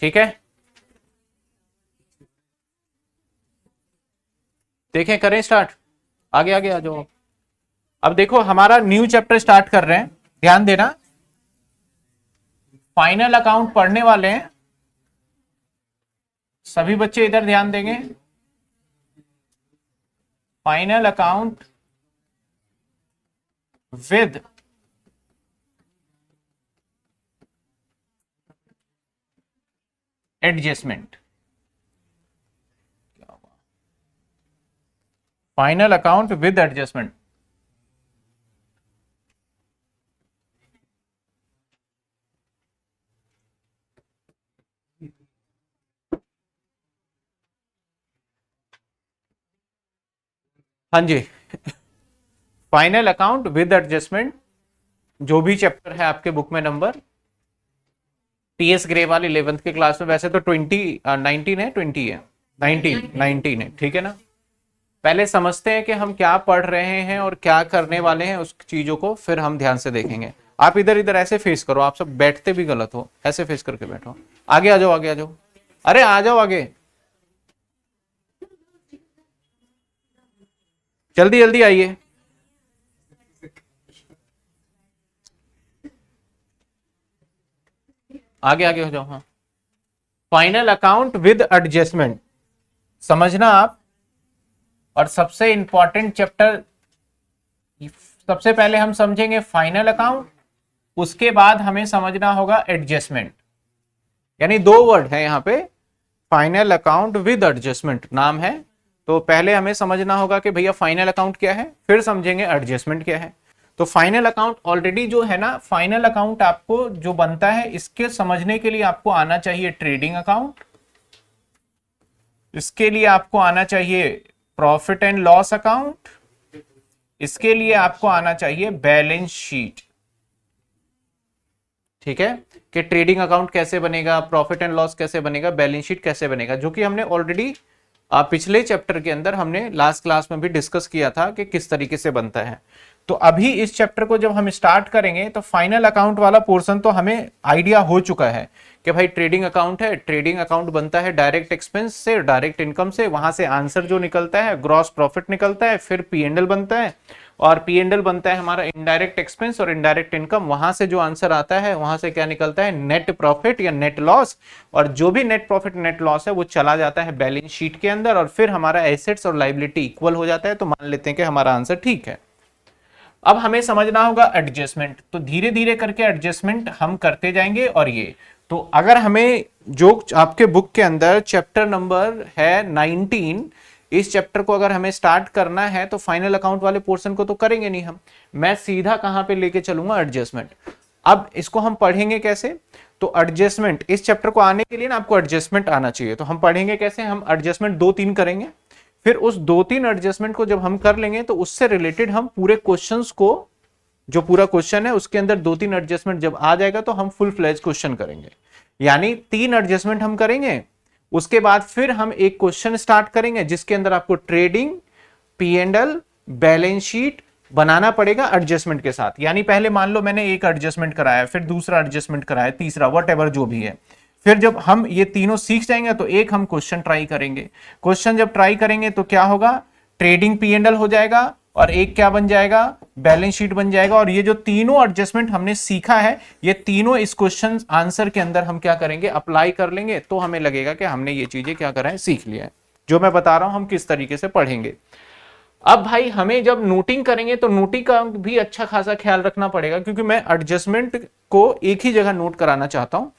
ठीक है, देखें, करें स्टार्ट, आगे आगे आ जाओ। अब देखो हमारा न्यू चैप्टर स्टार्ट कर रहे हैं, ध्यान देना, फाइनल अकाउंट पढ़ने वाले हैं सभी बच्चे, इधर ध्यान देंगे। Final account with adjustment, final account with adjustment. हाँ जी, फाइनल अकाउंट विद एडजस्टमेंट, जो भी चैप्टर है आपके बुक में नंबर, टीएस ग्रेवाल 11th के क्लास में, वैसे तो 19 है, 20 है, 19 है, ठीक है ना। पहले समझते हैं कि हम क्या पढ़ रहे हैं और क्या करने वाले हैं, उस चीजों को फिर हम ध्यान से देखेंगे। आप इधर इधर ऐसे फेस करो, आप सब बैठते भी गलत हो, ऐसे फेस करके बैठो। आगे आ जाओ, आगे आ जाओ, अरे आ जाओ आगे, जल्दी जल्दी आइए। आगे आगे हो जाओ। हाँ, फाइनल अकाउंट विद एडजस्टमेंट समझना आप। और सबसे इंपॉर्टेंट चैप्टर, सबसे पहले हम समझेंगे फाइनल अकाउंट, उसके बाद हमें समझना होगा एडजस्टमेंट। यानी दो वर्ड है यहाँ पे, फाइनल अकाउंट विद एडजस्टमेंट नाम है। तो पहले हमें समझना होगा कि भैया फाइनल अकाउंट क्या है, फिर समझेंगे एडजस्टमेंट क्या है। तो फाइनल अकाउंट ऑलरेडी जो है ना, फाइनल अकाउंट आपको जो बनता है, इसके समझने के लिए आपको आना चाहिए ट्रेडिंग अकाउंट, इसके लिए आपको आना चाहिए प्रॉफिट एंड लॉस अकाउंट, इसके लिए आपको आना चाहिए बैलेंस शीट। ठीक है, कि ट्रेडिंग अकाउंट कैसे बनेगा, प्रॉफिट एंड लॉस कैसे बनेगा, बैलेंस शीट कैसे बनेगा, जो कि हमने ऑलरेडी पिछले चैप्टर के अंदर हमने लास्ट क्लास में भी डिस्कस किया था कि किस तरीके से बनता है। तो अभी इस चैप्टर को जब हम स्टार्ट करेंगे तो फाइनल अकाउंट वाला पोर्शन तो हमें आइडिया हो चुका है कि भाई ट्रेडिंग अकाउंट है, ट्रेडिंग अकाउंट बनता है डायरेक्ट एक्सपेंस से, डायरेक्ट इनकम से, वहां से आंसर जो निकलता है ग्रॉस प्रॉफिट निकलता है, फिर पी एंड एल बनता है, और पी एंड एल बनता है हमारा इनडायरेक्ट एक्सपेंस और इनडायरेक्ट इनकम, वहां से जो आंसर आता है वहां से क्या निकलता है, नेट प्रॉफिट या नेट लॉस, और जो भी नेट प्रॉफिट नेट लॉस है वो चला जाता है बैलेंस शीट के अंदर, और फिर हमारा एसेट्स और लायबिलिटी इक्वल हो जाता है। तो मान लेते हैं कि हमारा आंसर ठीक है। अब हमें समझना होगा एडजस्टमेंट, तो धीरे धीरे करके एडजस्टमेंट हम करते जाएंगे। और ये तो अगर हमें जो आपके बुक के अंदर चैप्टर नंबर है 19, इस चैप्टर को अगर हमें स्टार्ट करना है तो फाइनल अकाउंट वाले पोर्शन को तो करेंगे नहीं हम, मैं सीधा कहां पे लेके चलूंगा, एडजस्टमेंट। अब इसको हम पढ़ेंगे कैसे, तो एडजस्टमेंट, इस चैप्टर को आने के लिए ना आपको एडजस्टमेंट आना चाहिए। तो हम पढ़ेंगे कैसे, हम एडजस्टमेंट 2-3 करेंगे, फिर उस 2-3 एडजस्टमेंट को जब हम कर लेंगे तो उससे रिलेटेड हम पूरे क्वेश्चंस को, जो पूरा क्वेश्चन है उसके अंदर 2-3 एडजस्टमेंट जब आ जाएगा तो हम फुल फ्लेज क्वेश्चन करेंगे। यानी 3 एडजस्टमेंट हम करेंगे, उसके बाद फिर हम एक क्वेश्चन स्टार्ट करेंगे जिसके अंदर आपको trading, P and L, balance sheet बनाना पड़ेगा एडजस्टमेंट के साथ। यानी पहले मान लो मैंने एक एडजस्टमेंट कराया, फिर दूसरा एडजस्टमेंट कराया, तीसरा, वट एवर जो भी है, फिर जब हम ये तीनों सीख जाएंगे तो एक हम क्वेश्चन ट्राई करेंगे। क्वेश्चन जब ट्राई करेंगे तो क्या होगा, ट्रेडिंग पी एंड एल हो जाएगा, और एक क्या बन जाएगा, बैलेंस शीट बन जाएगा। और ये जो तीनों एडजस्टमेंट हमने सीखा है, ये तीनों इस क्वेश्चन आंसर के अंदर हम क्या करेंगे, अप्लाई कर लेंगे, तो हमें लगेगा कि हमने ये चीजें क्या करा है, सीख लिया है। जो मैं बता रहा हूं हम किस तरीके से पढ़ेंगे। अब भाई हमें जब नोटिंग करेंगे तो नोटिंग का भी अच्छा खासा ख्याल रखना पड़ेगा, क्योंकि मैं एडजस्टमेंट को एक ही जगह नोट कराना चाहता हूं।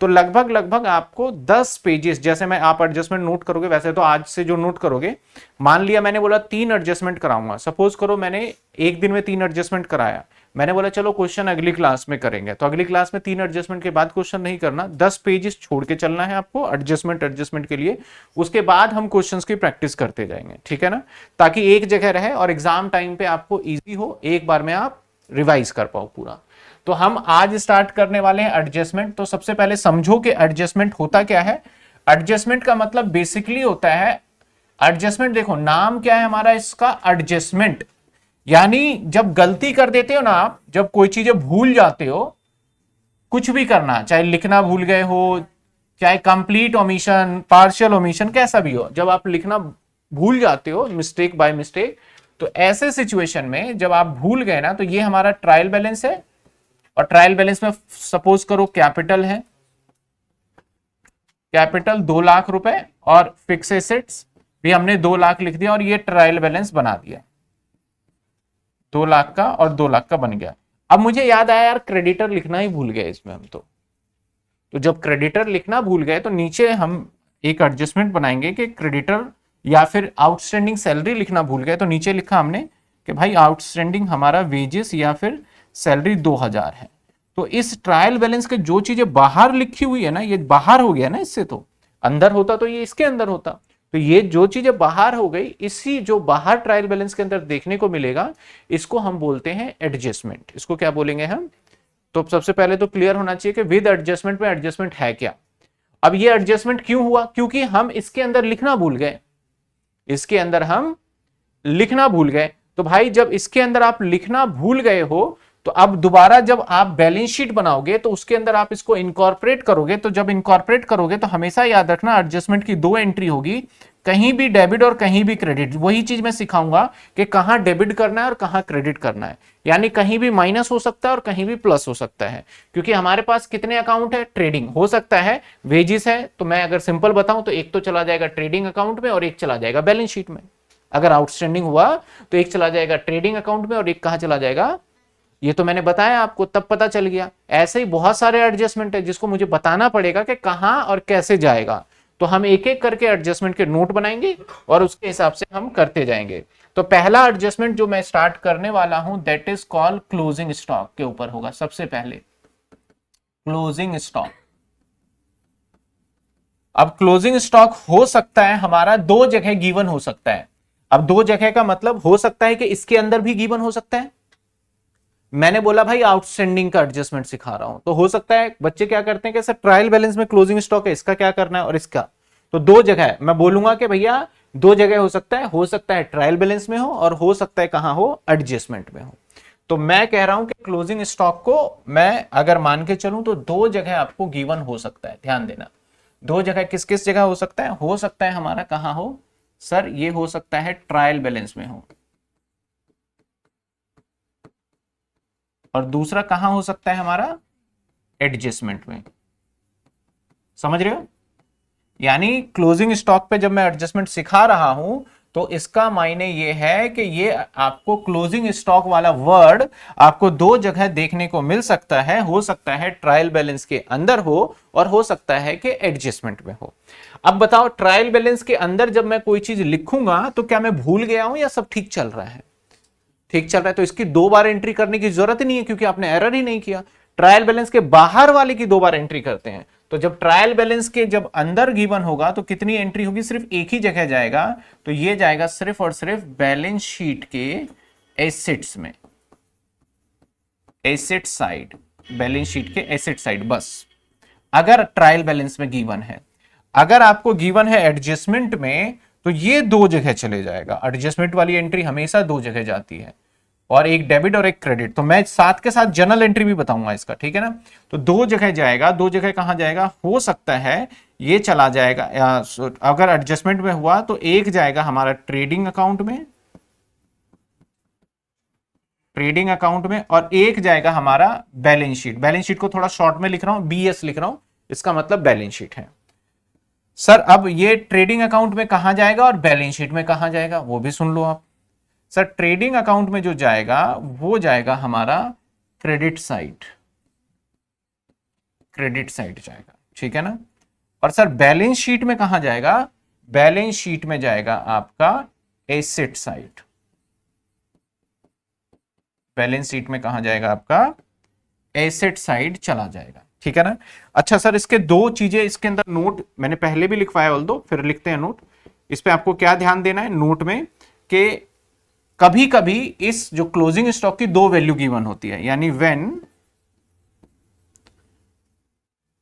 तो लगभग लगभग आपको 10 पेजेस, जैसे मैं, आप एडजस्टमेंट नोट करोगे, वैसे तो आज से जो नोट करोगे, मान लिया मैंने बोला 3 एडजस्टमेंट कराऊंगा, सपोज करो मैंने एक दिन में 3 एडजस्टमेंट कराया, मैंने बोला चलो क्वेश्चन अगली क्लास में करेंगे, तो अगली क्लास में 3 एडजस्टमेंट के बाद क्वेश्चन नहीं करना, 10 पेजेस छोड़ के चलना है आपको एडजस्टमेंट के लिए। उसके बाद हम क्वेश्चंस की प्रैक्टिस करते जाएंगे, ठीक है ना, ताकि एक जगह रहे और एग्जाम टाइम पे आपको इजी हो, एक बार में आप रिवाइज कर पाओ पूरा। तो हम आज स्टार्ट करने वाले हैं एडजस्टमेंट। तो सबसे पहले समझो कि एडजस्टमेंट होता क्या है। एडजस्टमेंट का मतलब बेसिकली होता है, एडजस्टमेंट देखो नाम क्या है हमारा इसका, एडजस्टमेंट। यानी जब गलती कर देते हो ना आप, जब कोई चीजें भूल जाते हो, कुछ भी करना, चाहे लिखना भूल गए हो, चाहे कंप्लीट ओमिशन, पार्शियल ओमिशन, कैसा भी हो, जब आप लिखना भूल जाते हो मिस्टेक बाय मिस्टेक, तो ऐसे सिचुएशन में जब आप भूल गए ना, तो ये हमारा ट्रायल बैलेंस है, और ट्रायल बैलेंस में सपोज करो कैपिटल है, कैपिटल 2 लाख रुपए, और फिक्स एसेट्स भी हमने 2 लाख लिख दिया, और ये ट्रायल बैलेंस बना दिया 2 लाख का, और 2 लाख का बन गया। अब मुझे याद आया यार, क्रेडिटर लिखना ही भूल गए इसमें हम तो जब क्रेडिटर लिखना भूल गए तो नीचे हम एक एडजस्टमेंट बनाएंगे कि क्रेडिटर या फिर आउटस्टैंडिंग सैलरी लिखना भूल गए, तो नीचे लिखा हमने कि भाई आउटस्टैंडिंग हमारा वेजेस या फिर सैलरी 2000 है। तो इस ट्रायल बैलेंस के जो चीजें बाहर लिखी हुई है ना, ये बाहर हो गया ना, इससे तो अंदर होता तो ये इसके अंदर होता, तो ये जो चीजें बाहर हो गई, इसी जो बाहर ट्रायल बैलेंस के अंदर देखने को मिलेगा, इसको हम बोलते हैं एडजस्टमेंट। इसको क्या बोलेंगे हम? तो सबसे पहले तो क्लियर होना चाहिए कि विद एडजस्टमेंट में एडजस्टमेंट है क्या। अब ये एडजस्टमेंट क्यों हुआ? क्योंकि हम इसके अंदर लिखना भूल गए, इसके अंदर हम लिखना भूल गए। तो भाई जब इसके अंदर आप लिखना भूल गए हो, तो अब दोबारा जब आप बैलेंस शीट बनाओगे तो उसके अंदर आप इसको इनकॉर्पोरेट करोगे, तो जब इनकॉर्पोरेट करोगे तो हमेशा याद रखना एडजस्टमेंट की 2 एंट्री होगी, कहीं भी डेबिट और कहीं भी क्रेडिट। वही चीज मैं सिखाऊंगा कि कहां डेबिट करना है और कहां क्रेडिट करना है, यानी कहीं भी माइनस हो सकता है और कहीं भी प्लस हो सकता है, क्योंकि हमारे पास कितने अकाउंट है? ट्रेडिंग हो सकता है, वेजिस है, तो मैं अगर सिंपल बताऊं तो एक तो चला जाएगा ट्रेडिंग अकाउंट में और एक चला जाएगा बैलेंस शीट में। अगर आउटस्टैंडिंग हुआ तो एक चला जाएगा ट्रेडिंग अकाउंट में और एक कहां चला जाएगा, ये तो मैंने बताया आपको, तब पता चल गया। ऐसे ही बहुत सारे एडजस्टमेंट है जिसको मुझे बताना पड़ेगा कि कहां और कैसे जाएगा, तो हम एक एक करके एडजस्टमेंट के नोट बनाएंगे और उसके हिसाब से हम करते जाएंगे। तो पहला एडजस्टमेंट जो मैं स्टार्ट करने वाला हूं, that is called closing stock के ऊपर होगा। सबसे पहले क्लोजिंग स्टॉक। अब क्लोजिंग स्टॉक हो सकता है हमारा 2 जगह गिवन हो सकता है। अब 2 जगह का मतलब हो सकता है कि इसके अंदर भी गिवन हो सकता है। मैंने बोला भाई आउटस्टैंडिंग का एडजस्टमेंट सिखा रहा हूं, तो हो सकता है बच्चे क्या करते हैं कि सर ट्रायल बैलेंस में क्लोजिंग स्टॉक है, इसका क्या करना है और इसका, तो 2 जगह है। मैं बोलूंगा कि भैया 2 जगह हो सकता है ट्रायल बैलेंस में हो और हो सकता है कहां हो, एडजस्टमेंट में हो। तो मैं कह रहा हूं कि क्लोजिंग स्टॉक को मैं अगर मान के चलूं तो 2 जगह आपको गिवन हो सकता है। ध्यान देना, 2 जगह किस किस जगह हो सकता है? हो सकता है हमारा कहां हो सर, ये हो सकता है ट्रायल बैलेंस में हो, और दूसरा कहां हो सकता है हमारा, एडजस्टमेंट में। समझ रहे हो? यानी क्लोजिंग स्टॉक पे जब मैं एडजस्टमेंट सिखा रहा हूं तो इसका मायने ये है कि ये आपको क्लोजिंग स्टॉक वाला वर्ड आपको 2 जगह देखने को मिल सकता है। हो सकता है ट्रायल बैलेंस के अंदर हो और हो सकता है कि एडजस्टमेंट में हो। अब बताओ, ट्रायल बैलेंस के अंदर जब मैं कोई चीज लिखूंगा तो क्या मैं भूल गया हूं या सब ठीक चल रहा है? ठीक चल रहा है, तो इसकी 2 बार एंट्री करने की जरूरत ही नहीं है क्योंकि आपने एरर ही नहीं किया। ट्रायल बैलेंस के बाहर वाले की 2 बार एंट्री करते हैं, तो जब ट्रायल बैलेंस के जब अंदर गिवन होगा तो कितनी एंट्री होगी? सिर्फ एक ही जगह जाएगा, तो ये जाएगा सिर्फ और सिर्फ बैलेंस शीट के एसेट्स में, एसेट साइड, बैलेंस शीट के एसेट साइड बस। अगर ट्रायल बैलेंस में गिवन है, अगर आपको गिवन है एडजस्टमेंट में, तो ये 2 जगह चले जाएगा। एडजस्टमेंट वाली एंट्री हमेशा 2 जगह जाती है, और एक डेबिट और एक क्रेडिट। तो मैं साथ के साथ जनरल एंट्री भी बताऊंगा इसका, ठीक है ना? तो 2 जगह जाएगा। 2 जगह कहां जाएगा? हो सकता है ये चला जाएगा, अगर एडजस्टमेंट में हुआ तो एक जाएगा हमारा ट्रेडिंग अकाउंट में, ट्रेडिंग अकाउंट में, और एक जाएगा हमारा बैलेंस शीट। बैलेंस शीट को थोड़ा शॉर्ट में लिख रहा हूं, बीएस लिख रहा हूं, इसका मतलब बैलेंस शीट है। सर अब ये ट्रेडिंग अकाउंट में कहां जाएगा और बैलेंस शीट में कहां जाएगा, वो भी सुन लो आप। सर ट्रेडिंग अकाउंट में जो जाएगा वो जाएगा हमारा क्रेडिट साइड, क्रेडिट साइड जाएगा, ठीक है ना? और सर बैलेंस शीट में कहां जाएगा? बैलेंस शीट में जाएगा आपका एसेट साइड। बैलेंस शीट में कहां जाएगा आपका? एसेट साइड चला जाएगा, ठीक है ना? अच्छा सर, इसके 2 चीजें इसके अंदर नोट मैंने पहले भी लिखवाया, ऑल दो फिर लिखते हैं नोट। इस पे आपको क्या ध्यान देना है नोट में कि कभी कभी इस जो क्लोजिंग स्टॉक की 2 वैल्यू गिवन होती है, यानी when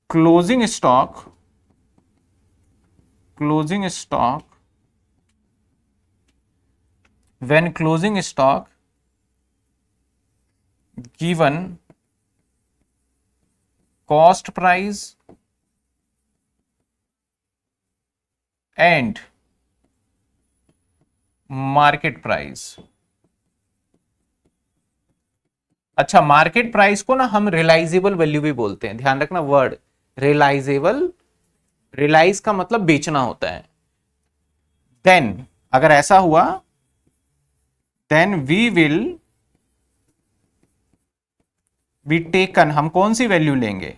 closing stock when closing stock given cost price and market price. अच्छा, मार्केट प्राइस को ना हम रियलाइजेबल वैल्यू भी बोलते हैं, ध्यान रखना वर्ड रियलाइजेबल, रियलाइज का मतलब बेचना होता है। देन अगर ऐसा हुआ, then we will be taken, हम कौन सी वैल्यू लेंगे,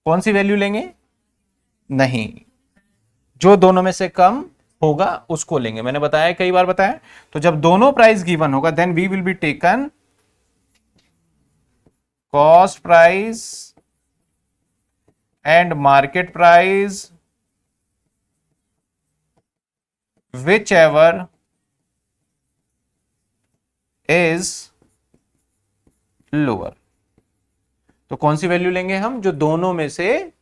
कौन सी वैल्यू लेंगे, नहीं, जो दोनों में से कम होगा उसको लेंगे। मैंने बताया, कई बार बताया। तो जब दोनों प्राइस गिवन होगा, then we will be taken cost price and market price whichever is lower. तो कौन सी वैल्यू लेंगे हम, जो दोनों में से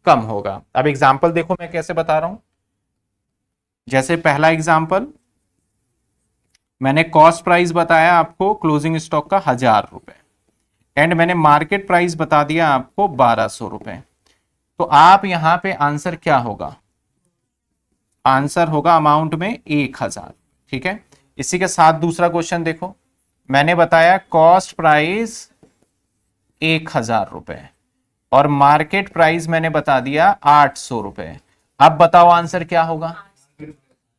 कम होगा। अब एग्जांपल देखो मैं कैसे बता रहा हूं। जैसे पहला एग्जांपल, मैंने कॉस्ट प्राइस बताया आपको क्लोजिंग स्टॉक का 1000 रुपए, एंड मैंने मार्केट प्राइस बता दिया आपको 1200 रुपए। तो आप यहां पे आंसर क्या होगा, आंसर होगा अमाउंट में 1000। ठीक है, इसी के साथ दूसरा क्वेश्चन देखो, मैंने बताया कॉस्ट प्राइस 1000 रुपए और मार्केट प्राइस मैंने बता दिया 800 रुपए। अब बताओ आंसर क्या होगा,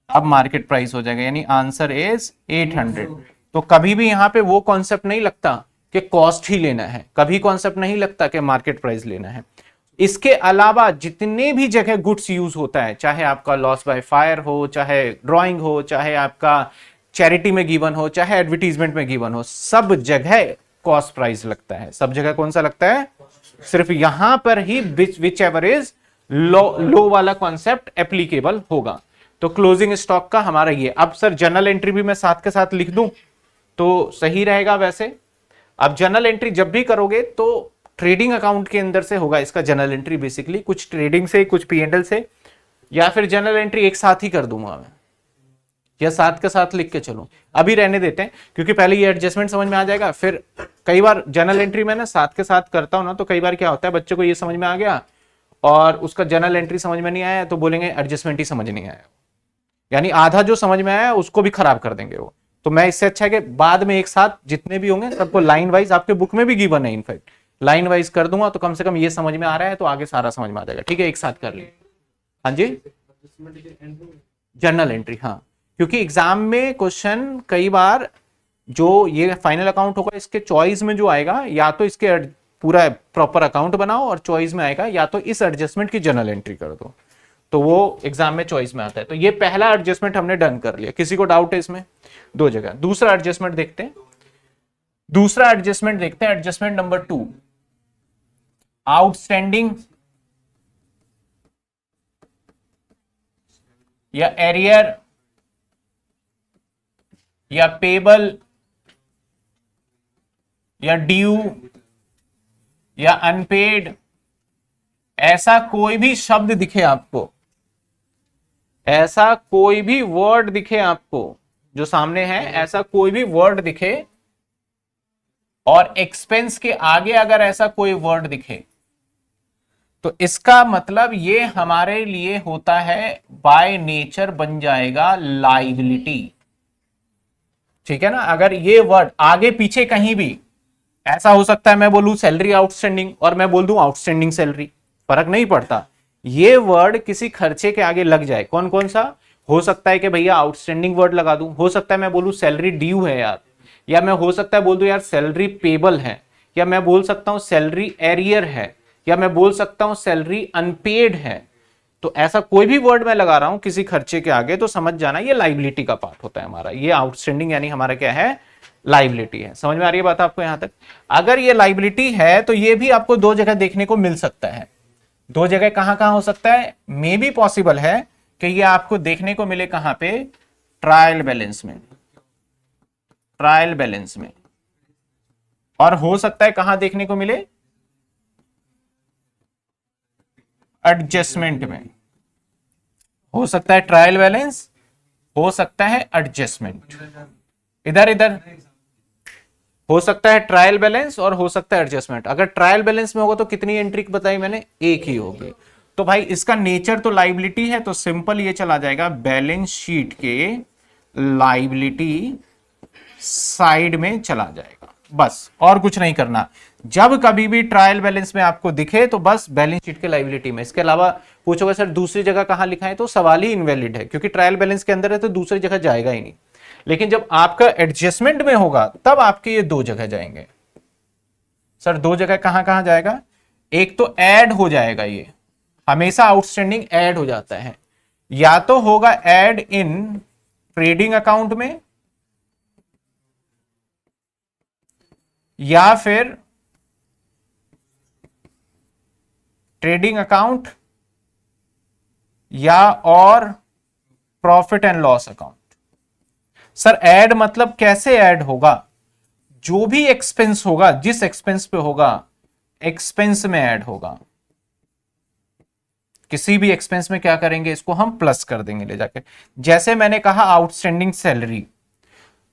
अब मार्केट प्राइस हो जाएगा, यानी आंसर इज 800। तो कभी भी यहां पे वो कॉन्सेप्ट नहीं लगता कि कॉस्ट ही लेना है, कभी कॉन्सेप्ट नहीं लगता कि मार्केट प्राइस लेना है। इसके अलावा जितने भी जगह गुड्स यूज होता है, चाहे आपका लॉस बाय फायर हो, चाहे ड्राइंग हो, चाहे आपका चैरिटी में गिवन हो, चाहे एडवर्टीजमेंट में गिवन हो, सब जगह कॉस्ट प्राइस लगता है। सब जगह कौन सा लगता है, सिर्फ यहां पर ही विच एवर इज लो वाला कॉन्सेप्ट एप्लीकेबल होगा। तो क्लोजिंग स्टॉक का हमारा ये। अब सर जर्नल एंट्री भी मैं साथ के साथ लिख दूं तो सही रहेगा वैसे। अब जर्नल एंट्री जब भी करोगे तो ट्रेडिंग अकाउंट के अंदर से होगा इसका जर्नल एंट्री, बेसिकली कुछ ट्रेडिंग से, कुछ पीएनएल से, या फिर जर्नल एंट्री एक साथ ही कर दूंगा मैं, या साथ के साथ लिख के चलो। अभी रहने देते हैं क्योंकि पहले ये एडजस्टमेंट समझ में आ जाएगा। फिर कई बार जर्नल एंट्री में ना साथ के साथ करता हूं ना, तो कई बार क्या होता है, बच्चे को ये समझ में आ गया और उसका जर्नल एंट्री समझ में नहीं आया तो बोलेंगे एडजस्टमेंट ही समझ नहीं आया, यानी आधा जो समझ में आया उसको भी खराब कर देंगे वो। तो मैं इससे अच्छा है कि बाद में एक साथ जितने भी होंगे सबको लाइन वाइज, आपके बुक में भी गिवन है इनफैक्ट, लाइन वाइज कर दूंगा, तो कम से कम ये समझ में आ रहा है तो आगे सारा समझ में आ जाएगा। ठीक है, एक साथ कर ली। हाँ जी, जर्नल एंट्री, हाँ, क्योंकि एग्जाम में क्वेश्चन कई बार जो ये फाइनल अकाउंट होगा इसके चॉइस में जो आएगा, या तो इसके पूरा प्रॉपर अकाउंट बनाओ, और चॉइस में आएगा या तो इस एडजस्टमेंट की जर्नल एंट्री कर दो, तो वो एग्जाम में चॉइस में आता है। तो ये पहला एडजस्टमेंट हमने डन कर लिया। किसी को डाउट है इसमें, दो जगह। दूसरा एडजस्टमेंट देखते हैं, दूसरा एडजस्टमेंट देखते हैं, एडजस्टमेंट नंबर 2, आउटस्टैंडिंग या एरियर या पेबल या ड्यू या अनपेड, ऐसा कोई भी शब्द दिखे आपको, ऐसा कोई भी वर्ड दिखे आपको जो सामने है, ऐसा कोई भी वर्ड दिखे और एक्सपेंस के आगे अगर ऐसा कोई वर्ड दिखे, तो इसका मतलब ये हमारे लिए होता है बाय नेचर बन जाएगा लायबिलिटी। ठीक है ना, अगर ये वर्ड आगे पीछे कहीं भी, ऐसा हो सकता है मैं बोलूं सैलरी आउटस्टैंडिंग और मैं बोल दूं आउटस्टैंडिंग सैलरी, फर्क नहीं पड़ता। ये वर्ड किसी खर्चे के आगे लग जाए, कौन कौन सा हो सकता है कि भैया आउटस्टैंडिंग वर्ड लगा दूं, हो सकता है मैं बोलूं सैलरी ड्यू है यार, या मैं हो सकता है बोल दूं यार सैलरी पेबल है, या मैं बोल सकता हूं सैलरी एरियर है, या मैं बोल सकता हूं सैलरी अनपेड है। तो ऐसा कोई भी वर्ड मैं लगा रहा हूं किसी खर्चे के आगे, तो समझ जाना ये लायबिलिटी का पार्ट होता है हमारा। ये आउटस्टैंडिंग यानी हमारा क्या है, लायबिलिटी है। समझ में आ रही है बात आपको यहां तक। अगर ये लायबिलिटी है तो ये भी आपको दो जगह देखने को मिल सकता है। दो जगह कहां कहां हो सकता है, मे भी पॉसिबल है कि ये आपको देखने को मिले कहां पे, ट्रायल बैलेंस में, ट्रायल बैलेंस में, और हो सकता है कहां देखने को मिले, एडजस्टमेंट में। हो सकता है ट्रायल बैलेंस, हो सकता है एडजस्टमेंट, इधर इधर हो सकता है ट्रायल बैलेंस और हो सकता है एडजस्टमेंट। अगर ट्रायल बैलेंस में होगा तो कितनी एंट्री बताई मैंने, एक ही होगी। तो भाई इसका नेचर तो लाइबिलिटी है, तो सिंपल ये चला जाएगा बैलेंस शीट के लाइबिलिटी साइड में चला जाएगा, बस और कुछ नहीं करना। जब कभी भी ट्रायल बैलेंस में आपको दिखे तो बस बैलेंस शीट के लाइबिलिटी में, इसके अलावा पूछोगे सर दूसरी जगह कहां लिखा है, तो सवाल ही इनवैलिड है, क्योंकि ट्रायल बैलेंस के अंदर है तो दूसरी जगह जाएगा ही नहीं। लेकिन जब आपका एडजस्टमेंट में होगा तब आपके ये दो जगह जाएंगे। सर दो जगह कहां कहां जाएगा, एक तो ऐड हो जाएगा, ये हमेशा आउटस्टैंडिंग ऐड हो जाता है, या तो होगा ऐड इन ट्रेडिंग अकाउंट में, या फिर ट्रेडिंग अकाउंट, या और profit and loss account. Sir add मतलब कैसे ऐड होगा, जो भी एक्सपेंस होगा, जिस एक्सपेंस पे होगा, एक्सपेंस में ऐड होगा। किसी भी एक्सपेंस में क्या करेंगे, इसको हम प्लस कर देंगे ले जाके। जैसे मैंने कहा आउटस्टैंडिंग सैलरी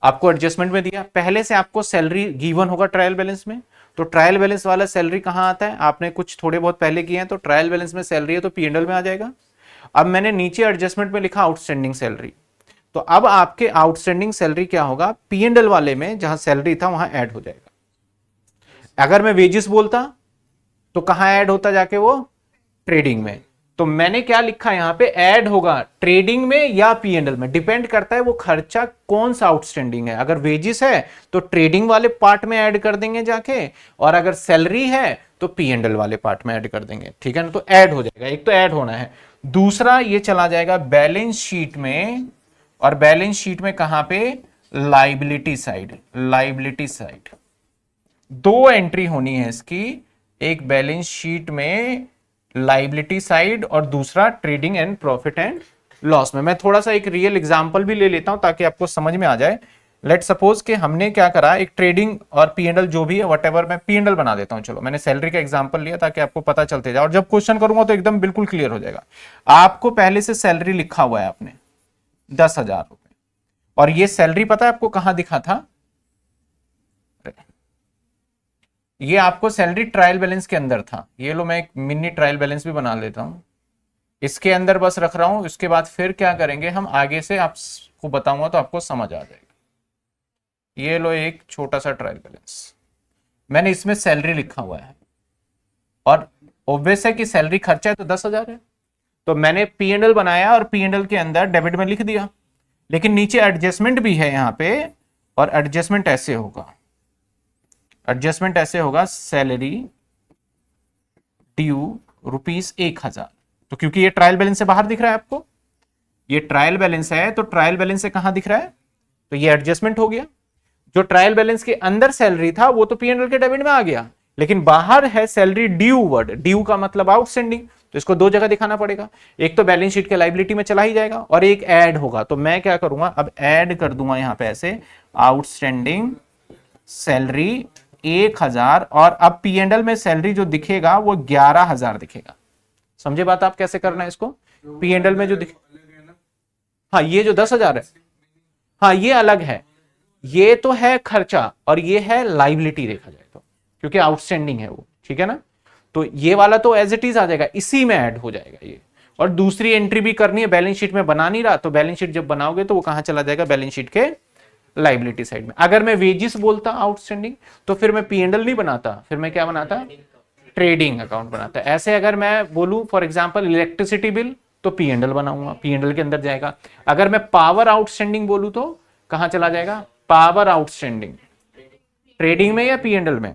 आपको एडजस्टमेंट में दिया, पहले से आपको सैलरी गिवन होगा ट्रायल बैलेंस में, तो ट्रायल बैलेंस वाला सैलरी कहां आता है, आपने कुछ थोड़े बहुत पहले किए हैं, तो ट्रायल बैलेंस में सैलरी है तो P&L में आ जाएगा। अब मैंने नीचे एडजस्टमेंट में लिखा आउटस्टैंडिंग सैलरी, तो अब आपके आउटस्टैंडिंग सैलरी क्या होगा, P&L वाले में जहां सैलरी था वहां ऐड हो जाएगा। अगर मैं वेजेस बोलता तो कहां ऐड होता जाके, वो ट्रेडिंग में। तो मैंने क्या लिखा यहां पे, ऐड होगा ट्रेडिंग में या P&L में, डिपेंड करता है वो खर्चा कौन सा आउटस्टैंडिंग है। अगर वेजेस है तो ट्रेडिंग वाले पार्ट में ऐड कर देंगे जाके, और अगर सैलरी है तो P&L वाले पार्ट में ऐड कर देंगे, ठीक है ना। तो ऐड हो जाएगा, एक तो ऐड होना है, दूसरा ये चला जाएगा बैलेंस शीट में, और बैलेंस शीट में कहां पे, लाइबिलिटी साइड। लाइबिलिटी साइड दो एंट्री होनी है इसकी, एक बैलेंस शीट में लाइबिलिटी साइड और दूसरा trading and profit and loss में। मैं थोड़ा सा एक रियल एग्जांपल भी ले लेता हूं ताकि आपको समझ में आ जाए। लेट सपोज कि हमने क्या करा, एक ट्रेडिंग और P&L जो भी है वटेवर, मैं P&L बना देता हूं, चलो मैंने सैलरी का एग्जांपल लिया ताकि आपको पता चलते जाए, और जब क्वेश्चन करूंगा तो एकदम बिल्कुल क्लियर हो जाएगा। आपको पहले से सैलरी लिखा हुआ है आपने 10,000 रुपए, और ये सैलरी पता है आपको कहां दिखा था, ये आपको सैलरी ट्रायल बैलेंस के अंदर था। ये लो मैं एक मिनी ट्रायल बैलेंस भी बना लेता हूं, इसके अंदर बस रख रहा हूं। इसके बाद फिर क्या करेंगे हम, आगे से आपको बताऊंगा तो आपको समझ आ जाएगा। ये लो एक छोटा सा ट्रायल बैलेंस, मैंने इसमें सैलरी लिखा हुआ है, और ऑब्वियस है कि सैलरी खर्चा है तो 10,000 है, तो मैंने P&L बनाया और P&L के अंदर डेबिट में लिख दिया। लेकिन नीचे एडजस्टमेंट भी है यहाँ पे, और एडजस्टमेंट ऐसे होगा, एडजस्टमेंट ऐसे होगा, सैलरी ड्यू ₹1,000। तो क्योंकि ये ट्रायल बैलेंस से बाहर दिख रहा है आपको, ये ट्रायल बैलेंस है, तो ट्रायल बैलेंस से कहां दिख रहा है, तो ये एडजस्टमेंट हो गया। जो ट्रायल बैलेंस के अंदर सैलरी था वो तो P&L के डेबिट में आ गया, लेकिन बाहर है सैलरी ड्यू वर्ड, ड्यू का मतलब आउटस्टैंडिंग, तो इसको दो जगह दिखाना पड़ेगा, एक तो बैलेंस शीट के लाइबिलिटी में चला ही जाएगा, और एक ऐड होगा। तो मैं क्या करूंगा, अब ऐड कर दूंगा यहां पे ऐसे, आउटस्टैंडिंग सैलरी 1,000, और अब P&L में सैलरी जो दिखेगा वो 11,000 दिखेगा। समझे बात आप कैसे करना है इसको, P&L में जो दिखे, हाँ ये जो 10,000 है, हाँ ये अलग है, ये तो है खर्चा और ये है लाइबिलिटी देखा जाए तो, क्योंकि आउटस्टैंडिंग है वो, ठीक है ना। तो ये वाला तो एज इट इज आ जाएगा, इसी में ऐड हो जाएगा ये। और दूसरी एंट्री भी करनी है, बैलेंस शीट में बना नहीं रहा, तो बैलेंस शीट जब बनाओगे तो वो कहां चला जाएगा, बैलेंस शीट के लाइबिलिटी साइड में। अगर मैं वेजेस बोलता आउटस्टैंडिंग तो फिर मैं P&L नहीं बनाता, फिर मैं क्या बनाता, ट्रेडिंग अकाउंट बनाता। ऐसे अगर मैं बोलूं फॉर एग्जांपल इलेक्ट्रिसिटी बिल, तो P&L बनाऊंगा, P&L के अंदर जाएगा। अगर मैं पावर आउटस्टैंडिंग बोलूं तो कहां चला जाएगा, पावर आउटस्टैंडिंग ट्रेडिंग में या P&L में,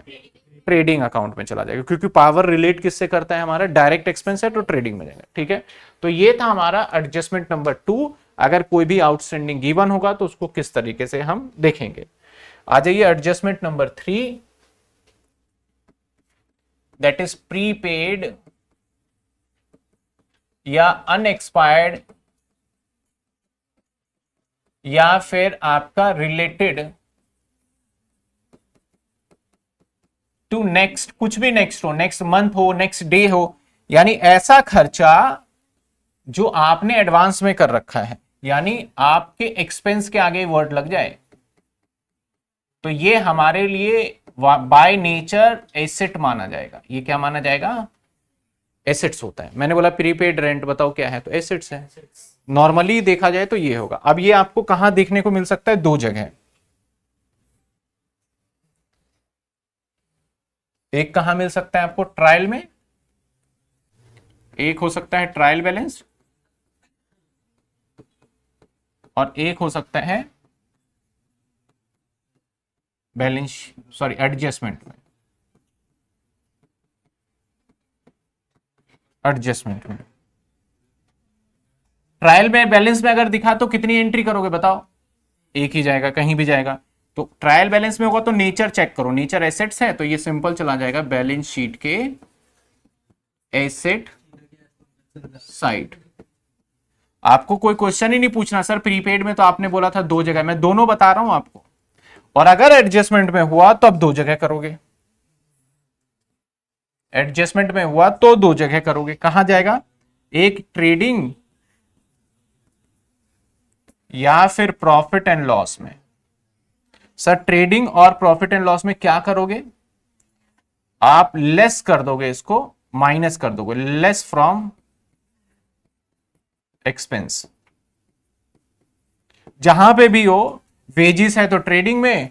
ट्रेडिंग अकाउंट में चला जाएगा, क्योंकि पावर रिलेट किससे करता है, हमारा डायरेक्ट एक्सपेंस है तो ट्रेडिंग में जाएगा, ठीक है। तो ये था हमारा एडजस्टमेंट नंबर 2। अगर कोई भी आउटस्टैंडिंग गिवन होगा तो उसको किस तरीके से हम देखेंगे। आ जाइए adjustment number 3, that is prepaid या अनएक्सपायर्ड, या फिर आपका रिलेटेड टू नेक्स्ट, कुछ भी नेक्स्ट हो, नेक्स्ट मंथ हो, नेक्स्ट डे हो, यानी ऐसा खर्चा जो आपने एडवांस में कर रखा है, यानी आपके एक्सपेंस के आगे वर्ड लग जाए, तो ये हमारे लिए बाय नेचर एसेट माना जाएगा। ये क्या माना जाएगा, एसेट्स होता है। मैंने बोला प्रीपेड रेंट, बताओ क्या है, तो एसेट्स है। नॉर्मली देखा जाए तो ये होगा। अब ये आपको कहां देखने को मिल सकता है, दो जगह। एक कहां मिल सकता है आपको, ट्रायल में, एक हो सकता है ट्रायल बैलेंस, और एक हो सकता है बैलेंस, सॉरी एडजस्टमेंट में। एडजस्टमेंट में ट्रायल में बैलेंस में अगर दिखा तो कितनी एंट्री करोगे बताओ, एक ही जाएगा, कहीं भी जाएगा। तो ट्रायल बैलेंस में होगा तो नेचर चेक करो, नेचर एसेट्स है तो ये सिंपल चला जाएगा बैलेंस शीट के एसेट साइड। आपको कोई क्वेश्चन ही नहीं पूछना सर प्रीपेड में तो आपने बोला था दो जगह, मैं दोनों बता रहा हूं आपको। और अगर एडजस्टमेंट में हुआ तो अब दो जगह करोगे, एडजस्टमेंट में हुआ तो दो जगह करोगे। कहां जाएगा, एक ट्रेडिंग या फिर प्रॉफिट एंड लॉस में। सर ट्रेडिंग और प्रॉफिट एंड लॉस में क्या करोगे, आप लेस कर दोगे, इसको माइनस कर दोगे, लेस फ्रॉम एक्सपेंस। जहां पे भी हो, वेजिस है तो ट्रेडिंग में,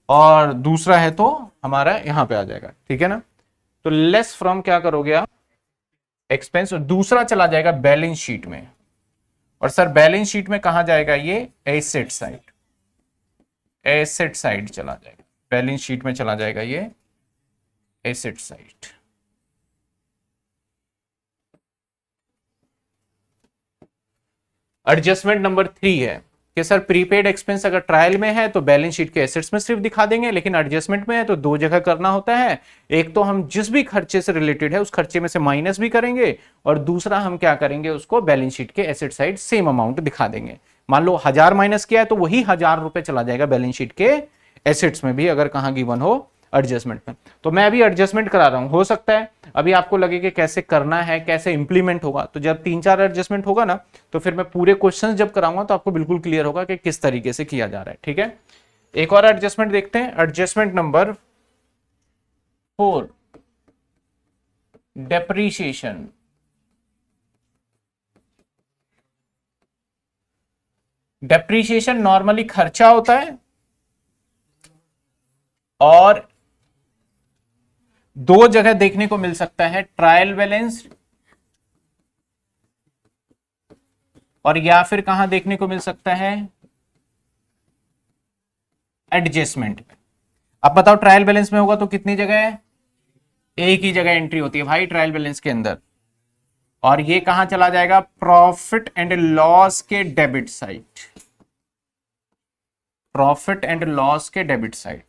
और दूसरा है तो हमारा यहां पे आ जाएगा, ठीक है ना। तो लेस फ्रॉम क्या करोगे आप, एक्सपेंस, और दूसरा चला जाएगा बैलेंस शीट में। और सर बैलेंस शीट में कहां जाएगा, ये एसेट साइड, एसेट साइड चला जाएगा, बैलेंस शीट में चला जाएगा ये एसेट साइड। एडजस्टमेंट नंबर 3 है कि सर प्रीपेड एक्सपेंस अगर ट्रायल में है तो बैलेंस शीट के एसेट्स में सिर्फ दिखा देंगे, लेकिन एडजस्टमेंट में है तो दो जगह करना होता है। एक तो हम जिस भी खर्चे से रिलेटेड है उस खर्चे में से माइनस भी करेंगे, और दूसरा हम क्या करेंगे, उसको बैलेंस शीट के एसेट साइड सेम अमाउंट दिखा देंगे। मान लो 1000 माइनस किया है तो वही 1000 रुपए चला जाएगा बैलेंस शीट के एसेट्स में भी, अगर कहां गिवन हो एडजस्टमेंट में। तो मैं अभी एडजस्टमेंट करा रहा हूं, हो सकता है अभी आपको लगे कि कैसे करना है, कैसे इंप्लीमेंट होगा। तो जब 3-4 एडजस्टमेंट होगा ना, तो फिर मैं पूरे क्वेश्चंस जब कराऊंगा तो आपको बिल्कुल क्लियर होगा कि किस तरीके से किया जा रहा है, ठीक है। एक और एडजस्टमेंट देखते हैं, adjustment number 4, depreciation. Depreciation normally खर्चा होता है, और दो जगह देखने को मिल सकता है, ट्रायल बैलेंस, और या फिर कहां देखने को मिल सकता है, एडजस्टमेंट में। अब बताओ ट्रायल बैलेंस में होगा तो कितनी जगह है, एक ही जगह एंट्री होती है भाई ट्रायल बैलेंस के अंदर। और ये कहां चला जाएगा, प्रॉफिट एंड लॉस के debit side, profit and loss के डेबिट साइड।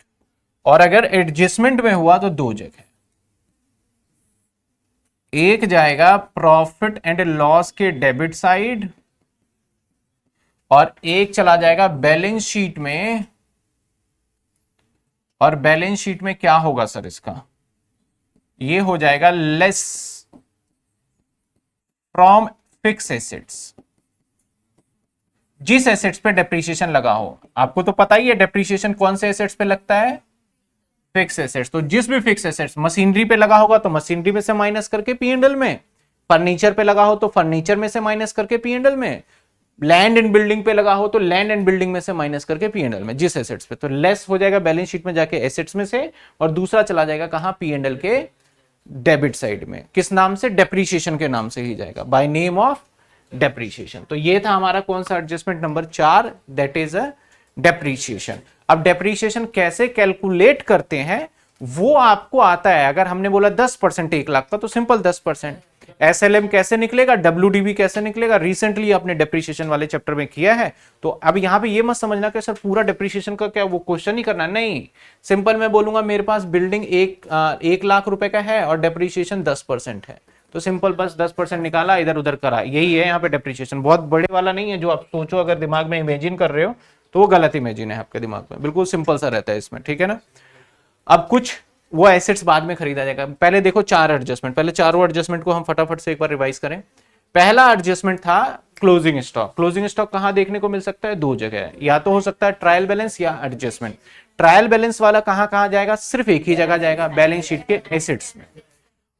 और अगर एडजस्टमेंट में हुआ तो दो जगह, एक जाएगा प्रॉफिट एंड लॉस के डेबिट साइड, और एक चला जाएगा बैलेंस शीट में। और बैलेंस शीट में क्या होगा सर इसका, ये हो जाएगा लेस फ्रॉम फिक्स एसेट्स। जिस एसेट्स पे डेप्रीशिएशन लगा हो, आपको तो पता ही है डेप्रीशिएशन कौन से एसेट्स पे लगता है, फिक्स एसेट्स। तो जिस भी फिक्स एसेट्स, मशीनरी पे लगा होगा तो मशीनरी में से माइनस करके पी&एल में, फर्नीचर पे लगा हो तो फर्नीचर में से माइनस करके पी&एल में, लैंड एंड बिल्डिंग पे लगा हो तो लैंड एंड बिल्डिंग में से माइनस करके पी&एल में, जिस एसेट्स पे। तो लेस हो जाएगा बैलेंस शीट में जाके एसेट्स में से, और दूसरा चला जाएगा कहां, पी&एल के डेबिट साइड में। किस नाम से, डेप्रीशिएशन के नाम से ही जाएगा, बाय नेम ऑफ डेप्रीशिएशन। तो ये था हमारा कौन सा, adjustment number 4, that is a depreciation. अब डेप्रीशिएशन कैसे कैलकुलेट करते हैं वो आपको आता है। अगर हमने बोला 10% 1 लाख का तो सिंपल 10%। एसएलएम कैसे निकलेगा, डब्ल्यूडीबी कैसे निकलेगा, रिसेंटली आपने डेप्रीशिएशन वाले चैप्टर में किया है। तो अब यहां पे ये मत समझना कि सर पूरा डेप्रीशिएशन का क्या वो क्वेश्चन ही करना, नहीं। सिंपल मैं बोलूंगा मेरे पास बिल्डिंग 1 लाख रुपए का है और डेप्रीशिएशन 10% है, तो सिंपल बस 10% निकाला, इधर उधर करा, यही है यहाँ पे डेप्रीशिएशन। बहुत बड़े वाला नहीं है जो आप सोचो, अगर दिमाग में इमेजिन कर रहे हो तो वो गलत इमेजिन है आपके दिमाग में, बिल्कुल सिंपल सा रहता है इसमें, ठीक है ना। अब कुछ वो एसेट्स बाद में खरीदा जाएगा। पहले देखो 4 एडजस्टमेंट, पहले चारों एडजस्टमेंट को हम फटाफट से एक बार रिवाइज करें। पहला एडजस्टमेंट था क्लोजिंग स्टॉक। क्लोजिंग स्टॉक कहां देखने को मिल सकता है, दो जगह है, या तो हो सकता है ट्रायल बैलेंस या एडजस्टमेंट। ट्रायल बैलेंस वाला कहां कहां जाएगा, सिर्फ एक ही जगह जाएगा, बैलेंस शीट के एसेट्स में।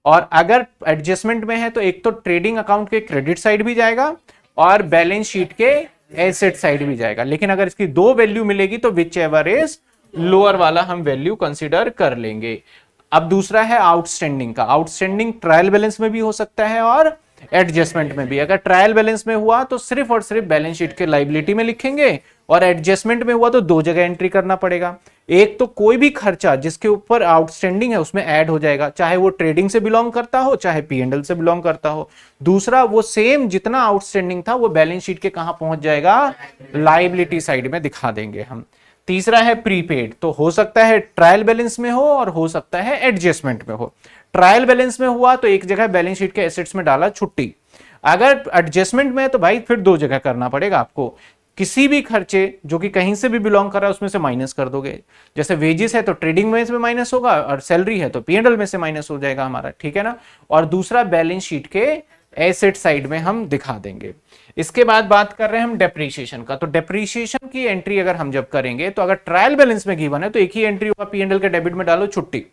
और अगर एडजस्टमेंट में है तो एक तो ट्रेडिंग अकाउंट के क्रेडिट साइड भी जाएगा और बैलेंस शीट के एसेट साइड भी जाएगा। लेकिन अगर इसकी दो वैल्यू मिलेगी तो विच एवर इज लोअर वाला हम वैल्यू कंसीडर कर लेंगे। अब दूसरा है आउटस्टैंडिंग का। आउटस्टैंडिंग ट्रायल बैलेंस में भी हो सकता है और एडजस्टमेंट में भी। अगर ट्रायल बैलेंस में हुआ तो सिर्फ और सिर्फ बैलेंस शीट के लायबिलिटी में लिखेंगे और एडजस्टमेंट में हुआ तो दो जगह एंट्री करना पड़ेगा। एक तो कोई भी खर्चा जिसके ऊपर आउटस्टैंडिंग है उसमें ऐड हो जाएगा, चाहे वो ट्रेडिंग से बिलोंग करता हो चाहे P&L से बिलोंग करता हो। दूसरा, वो सेम जितना आउटस्टैंडिंग था वो बैलेंस शीट के कहां पहुंच जाएगा, लायबिलिटी साइड में दिखा देंगे हम। तीसरा है प्रीपेड, तो हो सकता है ट्रायल बैलेंस में हो और हो सकता है एडजस्टमेंट में हो। ट्रायल बैलेंस में हुआ तो एक जगह बैलेंस शीट के एसेट्स में डाला छुट्टी। अगर एडजस्टमेंट में है तो भाई फिर दो जगह करना पड़ेगा आपको। किसी भी खर्चे जो कि कहीं से भी बिलोंग कर रहा है उसमें से माइनस कर दोगे। जैसे वेजेस है तो ट्रेडिंग में से माइनस होगा और सैलरी है तो P&L में से माइनस हो जाएगा हमारा, ठीक है ना। और दूसरा बैलेंस शीट के एसेट साइड में हम दिखा देंगे। इसके बाद बात कर रहे हैं हम डेप्रीशिएशन का। तो डेप्रीशिएशन की एंट्री अगर हम जब करेंगे तो अगर ट्रायल बैलेंस में गिवन है तो एक ही एंट्री होगा, P&L के डेबिट में डालो छुट्टी।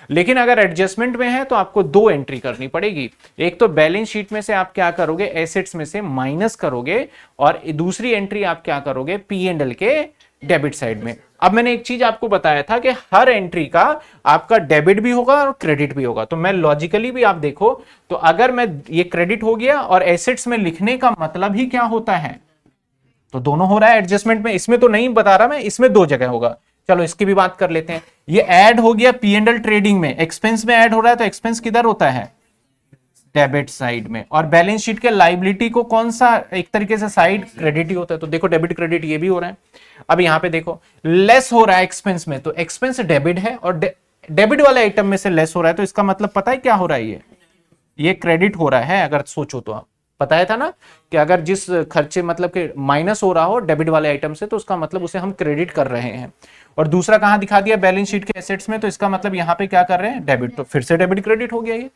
लेकिन अगर एडजस्टमेंट में है तो आपको दो एंट्री करनी पड़ेगी। एक तो बैलेंस शीट में से आप क्या करोगे, एसेट्स में से माइनस करोगे, और दूसरी एंट्री आप क्या करोगे, P&L के डेबिट साइड में। अब मैंने एक चीज आपको बताया था कि हर एंट्री का आपका डेबिट भी होगा और क्रेडिट भी होगा। तो मैं लॉजिकली भी आप देखो तो अगर मैं ये क्रेडिट हो गया और एसेट्स में लिखने का मतलब ही क्या होता है, तो दोनों हो रहा है एडजस्टमेंट में। इसमें तो नहीं बता रहा मैं, इसमें दो जगह होगा। चलो इसकी भी बात कर लेते हैं। ये ऐड हो गया P&L ट्रेडिंग में, एक्सपेंस में ऐड हो रहा है तो एक्सपेंस किधर होता है, डेबिट साइड में। और बैलेंस शीट के लायबिलिटी को कौन सा एक तरीके से साइड, क्रेडिट ही होता है। तो देखो डेबिट क्रेडिट ये भी हो रहा है। अब यहां पे देखो लेस हो रहा है एक्सपेंस में, तो एक्सपेंस डेबिट है और डेबिट वाले आइटम में से लेस हो रहा है, तो इसका मतलब पता है क्या हो रहा है, ये क्रेडिट हो रहा है। अगर सोचो तो आप बताया था ना कि अगर जिस खर्चे मतलब कि माइनस हो रहा हो डेबिट वाले आइटम से तो उसका मतलब उसे हम क्रेडिट कर रहे हैं। और दूसरा कहां दिखा दिया, बैलेंस शीट के एसेट्स में, तो इसका मतलब यहां पे क्या कर रहे हैं, डेबिट। तो फिर से डेबिट क्रेडिट हो गया। ये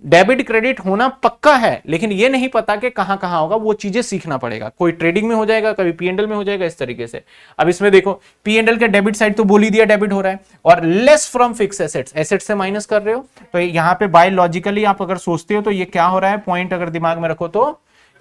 डेबिट क्रेडिट होना पक्का है, लेकिन ये नहीं पता कि कहां कहां होगा, वो चीजें सीखना पड़ेगा। कोई ट्रेडिंग में हो जाएगा, कभी P&L में हो जाएगा, इस तरीके से। अब इसमें देखो P&L के डेबिट साइड तो बोल ही दिया डेबिट हो रहा है, और less from fix assets, asset से माइनस कर रहे हो। तो यहाँ पे बायोलॉजिकली आप अगर सोचते हो तो ये क्या हो रहा है, पॉइंट अगर दिमाग में रखो तो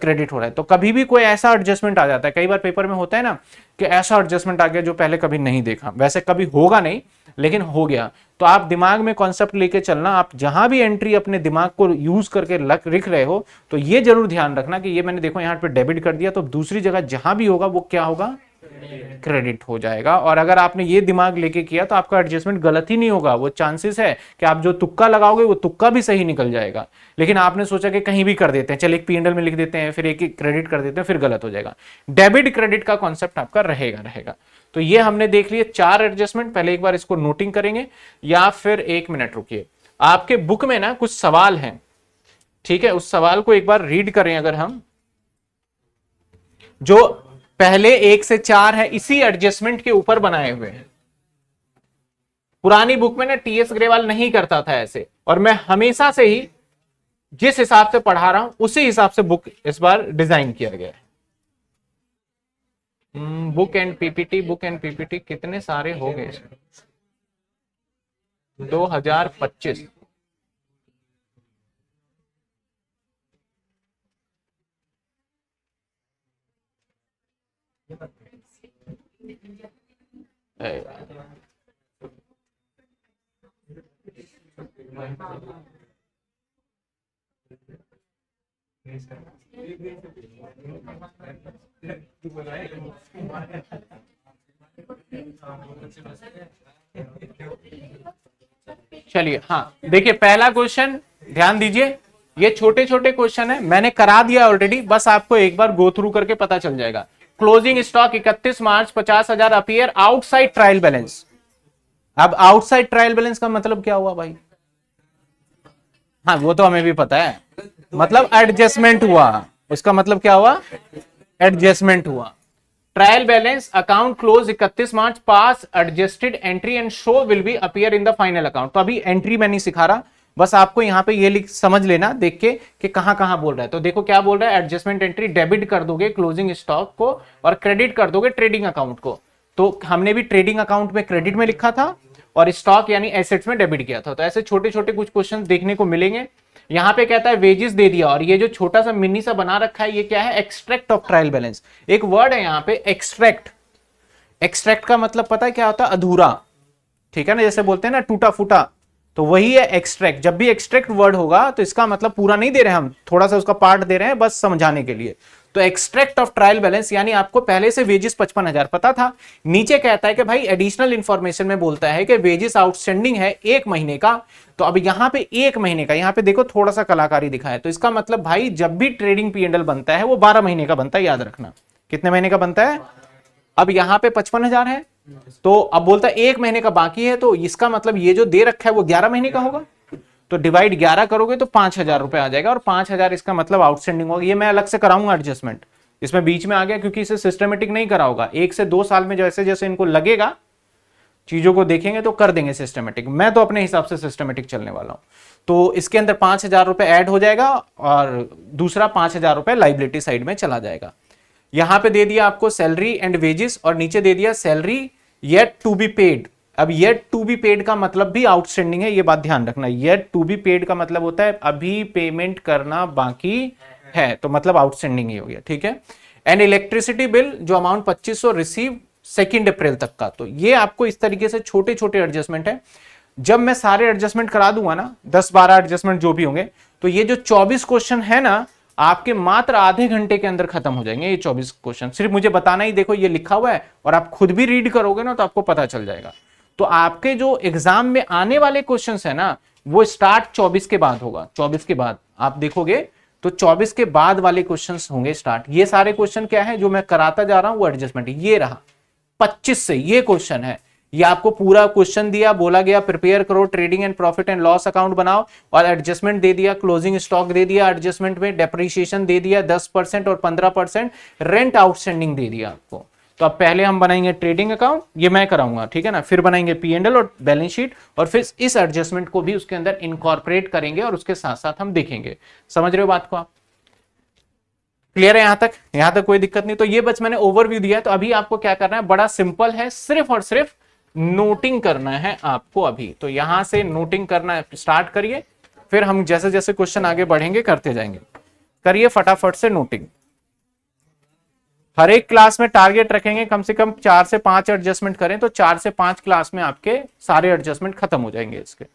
क्रेडिट हो रहा है। तो कभी भी कोई ऐसा एडजस्टमेंट आ जाता है, कई बार पेपर में होता है ना कि ऐसा एडजस्टमेंट आ गया जो पहले कभी नहीं देखा, वैसे कभी होगा नहीं लेकिन हो गया, तो आप दिमाग में कॉन्सेप्ट लेके चलना। आप जहां भी एंट्री अपने दिमाग को यूज करके लिख रहे हो तो ये जरूर ध्यान रखना कि ये मैंने देखो यहाँ पे डेबिट कर दिया, तो दूसरी जगह जहां भी होगा वो क्या होगा, क्रेडिट हो जाएगा। और अगर आपने ये दिमाग लेके किया तो आपका एडजस्टमेंट गलत ही नहीं होगा। वो चांसेस है कि आप जो तुक्का लगाओगे वो तुक्का भी सही निकल जाएगा, लेकिन आपने सोचा कि कहीं भी कर देते हैं, चल एक P&L में लिख देते हैं, फिर एक क्रेडिट कर देते हैं, फिर गलत हो जाएगा। डेबिट क्रेडिट का कॉन्सेप्ट आपका रहेगा। तो ये हमने देख लिए 4 एडजस्टमेंट। पहले एक बार इसको नोटिंग करेंगे, या फिर 1 मिनट रुकिए, आपके बुक में ना कुछ सवाल हैं, ठीक है, उस सवाल को एक बार रीड करें। अगर हम जो पहले 1 से 4 है इसी एडजस्टमेंट के ऊपर बनाए हुए हैं। पुरानी बुक में ना TS ग्रेवाल नहीं करता था ऐसे, और मैं हमेशा से ही जिस हिसाब से पढ़ा रहा हूं उसी हिसाब से बुक इस बार डिजाइन किया गया है। बुक एंड पीपीटी कितने सारे हो गए, 2025। चलिए, हाँ देखिए पहला क्वेश्चन ध्यान दीजिए, ये छोटे छोटे क्वेश्चन है, मैंने करा दिया ऑलरेडी, बस आपको एक बार गो थ्रू करके पता चल जाएगा। क्लोजिंग स्टॉक 31 मार्च 50,000 अपीयर आउटसाइड ट्रायल बैलेंस। अब आउटसाइड ट्रायल बैलेंस का मतलब क्या हुआ भाई, हाँ वो तो हमें भी पता है, मतलब एडजस्टमेंट हुआ, उसका मतलब क्या हुआ, एडजस्टमेंट हुआ। Trial balance account close 31 March, pass adjusted entry and show will be appear in the final account. तो अभी एंट्री मैं नहीं सिखा रहा, बस आपको यहां पे ये लिख समझ लेना देख के कि कहां कहां बोल रहा है। तो देखो क्या बोल रहा है, एडजस्टमेंट एंट्री डेबिट कर दोगे क्लोजिंग स्टॉक को और क्रेडिट कर दोगे ट्रेडिंग अकाउंट को। तो हमने भी ट्रेडिंग अकाउंट में क्रेडिट में लिखा था और स्टॉक यानी एसेट्स में डेबिट किया था। तो ऐसे छोटे छोटे कुछ क्वेश्चन देखने को मिलेंगे। यहां पे कहता है वेजेस दे दिया, और ये जो छोटा सा मिनी सा बना रखा है ये क्या है, एक्सट्रैक्ट ऑफ ट्रायल बैलेंस। एक वर्ड है यहाँ पे एक्सट्रैक्ट। एक्सट्रैक्ट का मतलब पता है क्या होता है, अधूरा, ठीक है ना, जैसे बोलते हैं ना टूटा फूटा, तो वही है एक्सट्रैक्ट। जब भी एक्सट्रैक्ट वर्ड होगा तो इसका मतलब पूरा नहीं दे रहे हैं हम, थोड़ा सा उसका पार्ट दे रहे हैं बस समझाने के लिए। तो एक्सट्रैक्ट ऑफ ट्रायल बैलेंस यानी आपको पहले से वेजेस 55,000 पता था, नीचे कहता है कि भाई एडिशनल इंफॉर्मेशन में बोलता है कि वेजेस आउटस्टैंडिंग है 1 महीने का। तो अब यहां पे 1 महीने का, यहां पे देखो थोड़ा सा कलाकारी दिखा है, तो इसका मतलब भाई जब भी ट्रेडिंग P&L बनता है वो 12 महीने का बनता है, याद रखना। कितने महीने का बनता है, अब यहां पे 55,000 है, तो अब बोलता है 1 महीने का बाकी है, तो इसका मतलब ये जो दे रखा है वो 11 महीने का होगा। तो डिवाइड 11 करोगे तो 5,000 रुपए आ जाएगा, और 5,000 इसका मतलब आउटस्टैंडिंग होगा। ये मैं अलग से कराऊंगा एडजस्टमेंट, इसमें बीच में आ गया क्योंकि इसे सिस्टमेटिक नहीं करा होगा। 1 से 2 साल में जैसे जैसे इनको लगेगा चीजों को देखेंगे तो कर देंगे सिस्टमेटिक। मैं तो अपने हिसाब से सिस्टमेटिक चलने वाला हूं। तो इसके अंदर 5,000 रुपए ऐड हो जाएगा और दूसरा 5,000 रुपए लाइबिलिटी साइड में चला जाएगा। यहां पे दे दिया आपको सैलरी एंड वेजेस, और नीचे दे दिया salary yet to be paid. अब येट टू बी पेड का मतलब भी आउटस्टैंडिंग है, ये बात ध्यान रखना। येट टू बी पेड का मतलब होता है अभी पेमेंट करना बाकी है, तो मतलब आउटस्टैंडिंग ही हो गया, ठीक है। एंड इलेक्ट्रिसिटी बिल जो अमाउंट 2500 रिसीव 2 अप्रैल तक का। तो ये आपको इस तरीके से छोटे छोटे एडजस्टमेंट है। जब मैं सारे एडजस्टमेंट करा दूंगा ना, 10-12 एडजस्टमेंट जो भी होंगे, तो ये जो 24 क्वेश्चन है ना आपके मात्र आधे घंटे के अंदर खत्म हो जाएंगे। ये 24 क्वेश्चन सिर्फ मुझे बताना ही, देखो ये लिखा हुआ है और आप खुद भी रीड करोगे ना तो आपको पता चल जाएगा। तो आपके जो एग्जाम में आने वाले क्वेश्चंस है ना वो स्टार्ट 24 के बाद होगा। 24 के बाद आप देखोगे तो 24 के बाद वाले क्वेश्चंस होंगे स्टार्ट। ये सारे क्वेश्चन क्या है जो मैं कराता जा रहा हूं वो एडजस्टमेंट ये रहा 25 से ये क्वेश्चन है। ये आपको पूरा क्वेश्चन दिया, बोला गया प्रिपेयर करो, trading and profit and loss account बनाओ, और एडजस्टमेंट दे दिया, क्लोजिंग स्टॉक दे दिया, एडजस्टमेंट में डेप्रिसिएशन दे दिया 10% और 15%, रेंट आउटस्टैंडिंग दे दिया आपको। तो अब पहले हम बनाएंगे ट्रेडिंग अकाउंट, ये मैं कराऊंगा, ठीक है ना, फिर बनाएंगे P&L और बैलेंस शीट, और फिर इस एडजस्टमेंट को भी उसके अंदर इनकॉर्पोरेट करेंगे और उसके साथ साथ हम देखेंगे। समझ रहे हो बात को आप? क्लियर है यहां तक? यहां तक कोई दिक्कत नहीं। तो ये बस मैंने ओवरव्यू दिया। तो अभी आपको क्या करना है, बड़ा सिंपल है, सिर्फ और सिर्फ नोटिंग करना है आपको अभी। तो यहां से नोटिंग करना स्टार्ट करिए, फिर हम जैसे जैसे क्वेश्चन आगे बढ़ेंगे करते जाएंगे। करिए फटाफट से नोटिंग। हर एक क्लास में टारगेट रखेंगे कम से कम 4 से 5 एडजस्टमेंट करें, तो 4 से 5 क्लास में आपके सारे एडजस्टमेंट खत्म हो जाएंगे इसके।